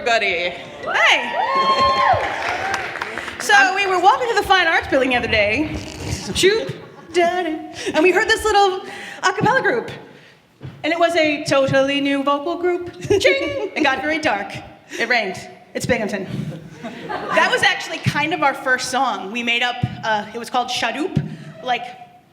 everybody. Hey. So we were walking to the Fine Arts Building the other day, shoop, and we heard this little a cappella group. And it was a totally new vocal group. Ching! It got very dark. It rained. It's Binghamton. That was actually kind of our first song. We made up, it was called Shadoop, like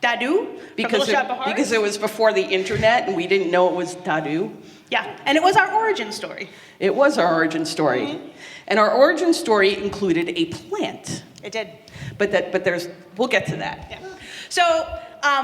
Dadu. Because it was before the internet and we didn't know it was Dadu. Yeah, and it was our origin story. It was our origin story. Mm-hmm. And our origin story included a plant. It did. But we'll get to that. Yeah. So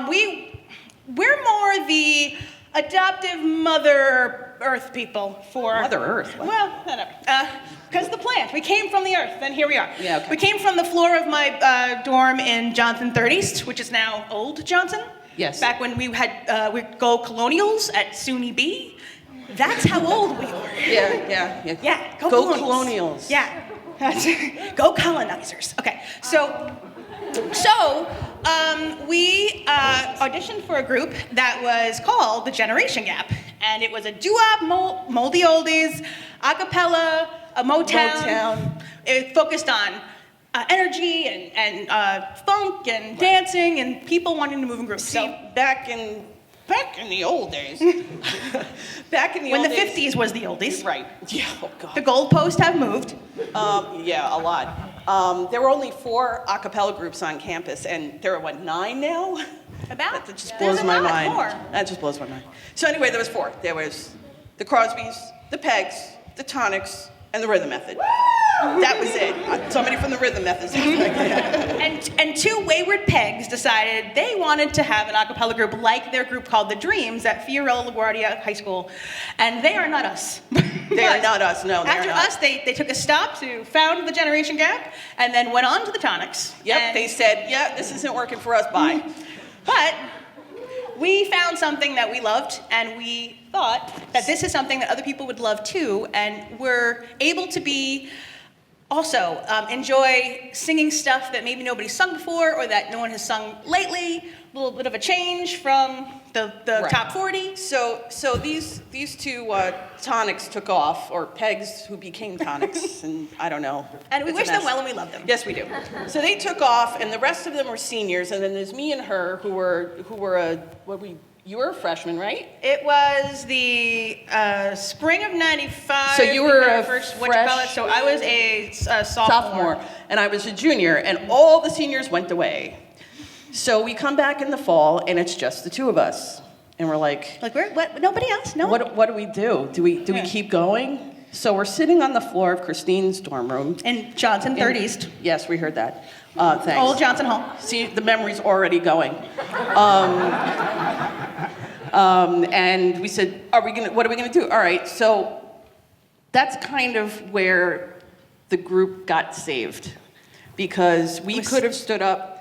we're more the adoptive Mother Earth people for... Mother Earth? What? Well, no. Because the plant. We came from the Earth, and here we are. Yeah, okay. We came from the floor of my dorm in Johnson 3rd East, which is now Old Johnson. Yes. Back when we had, we'd go colonials at SUNY B. That's how old we are. Yeah. Yeah, go colonials. Yeah. Go colonizers. Okay, so we auditioned for a group that was called The Generation Gap, and it was a doo-wop, moldy oldies, a cappella, a Motown. It focused on energy and funk and dancing and people wanting to move in groups. See, back in the old days, when the 50s was the oldies. Right. Yeah. Oh God. The goalposts have moved. Yeah, a lot. There were only 4 a cappella groups on campus, and there are 9 now? That just blows my mind. More. That just blows my mind. So anyway, there was 4. There was the Crosbys, the Pegs, the Tonics, and the Rhythm Method. That was it. Somebody from the Rhythm Method. And 2 wayward pegs decided they wanted to have an a cappella group like their group called The Dreams at Fiorello LaGuardia High School. And they are not us. They are not us, no. After us, they took a stop to found the Generation Gap and then went on to the Tonics. Yep, they said, yeah, this isn't working for us, bye. But we found something that we loved, and we thought that this is something that other people would love too, and we're able to be also enjoy singing stuff that maybe nobody's sung before or that no one has sung lately. A little bit of a change from the right. top 40. So these 2 Tonics took off, or Pegs who became Tonics, and I don't know. And we wish them well and we love them. Yes, we do. So they took off, and the rest of them were seniors, and then there's me and her who were you were a freshman, right? It was the spring of '95. So you were a So I was a sophomore, and I was a junior, and all the seniors went away. So we come back in the fall, and it's just the 2 of us, and we're like, what? Nobody else? No. What do we do? Do we keep going? So we're sitting on the floor of Christine's dorm room in Johnson 3rd East. Yes, we heard that. Thanks. Old Johnson Hall. See, the memory's already going. And we said, what are we gonna do? All right, so that's kind of where the group got saved, because we could have stood up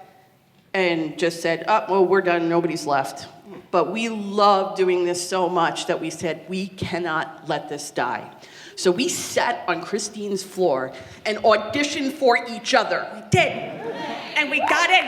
and just said, oh, well, we're done, nobody's left. But we love doing this so much that we said, we cannot let this die. So we sat on Christine's floor and auditioned for each other. We did. And we got in.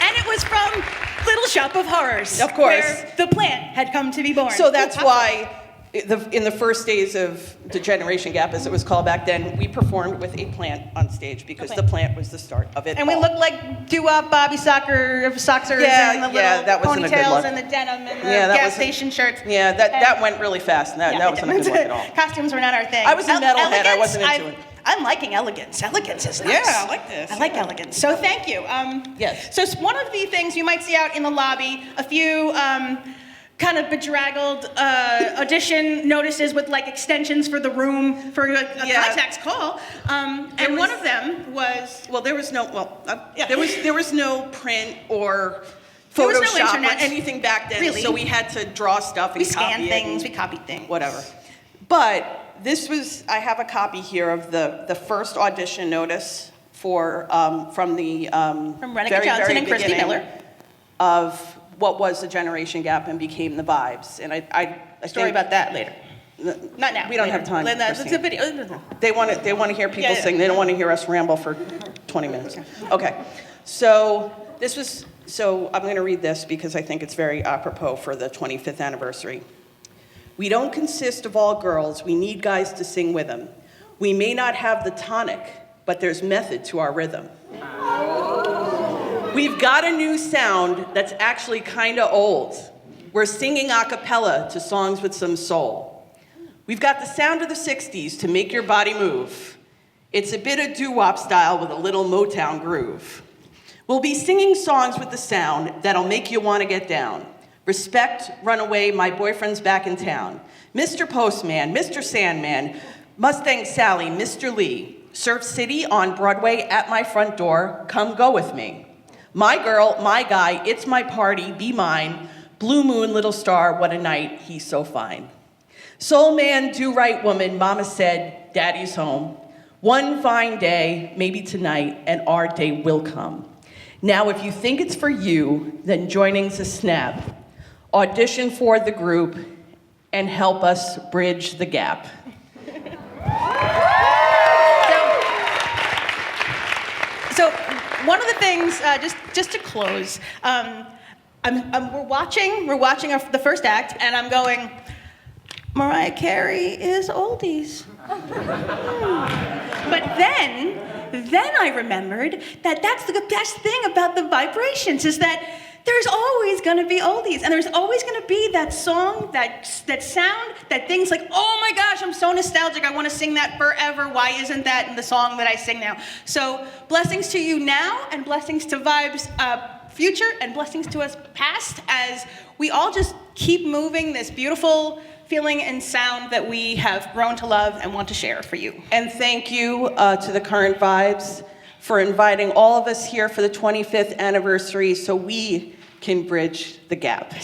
and it was from Little Shop of Horrors. Of course. Where the plant had come to be born. So that's why in the first days of the Generation Gap, as it was called back then, we performed with a plant on stage because the plant was the start of it. And we looked like doo-wop Bobby Soxers and the little that wasn't ponytails and the denim and the gas station shirts. Yeah, that went really fast. That wasn't a good look at all. Costumes were not our thing. I was a metalhead. I wasn't into it. I'm liking elegance. Elegance is nice. Yeah, I like this. I like elegance. So thank you. Yes. So one of the things you might see out in the lobby, a few kind of bedraggled audition notices with like extensions for the room for a contact's call. And one of them was there was no print or Photoshop there was no internet. or anything back then. Really? So we had to draw stuff and we scanned things, we copied things. Whatever. But I have a copy here of the first audition notice from Renica Johnson and Christy Miller of what was the Generation Gap and became the Vibes. And I story about that later. Not now. We don't have time. It's a video. They want to hear people sing. They don't want to hear us ramble for 20 minutes. Okay. So I'm going to read this because I think it's very apropos for the 25th anniversary. We don't consist of all girls, we need guys to sing with them. We may not have the tonic, but there's method to our rhythm. We've got a new sound that's actually kinda old. We're singing a cappella to songs with some soul. We've got the sound of the 60s to make your body move. It's a bit of doo-wop style with a little Motown groove. We'll be singing songs with the sound that'll make you wanna get down. Respect, Runaway, My Boyfriend's Back in Town. Mr. Postman, Mr. Sandman, Mustang Sally, Mr. Lee. Surf City on Broadway at my front door, come go with me. My girl, my guy, it's my party, be mine. Blue moon, little star, what a night, he's so fine. Soul man, do right woman, mama said, daddy's home. One fine day, maybe tonight, and our day will come. Now, if you think it's for you, then joining's a snap. Audition for the group and help us bridge the gap. So one of the things, just to close, we're watching the first act, and I'm going, Mariah Carey is oldies. But then I remembered that that's the best thing about the Vibrations is that there's always gonna be oldies, and there's always gonna be that song, that sound, that thing's like, oh my gosh, I'm so nostalgic, I wanna sing that forever, why isn't that in the song that I sing now? So blessings to you now, and blessings to Vibes future, and blessings to us past, as we all just keep moving this beautiful feeling and sound that we have grown to love and want to share for you. And thank you to the Current Vibes for inviting all of us here for the 25th anniversary so we can bridge the gap.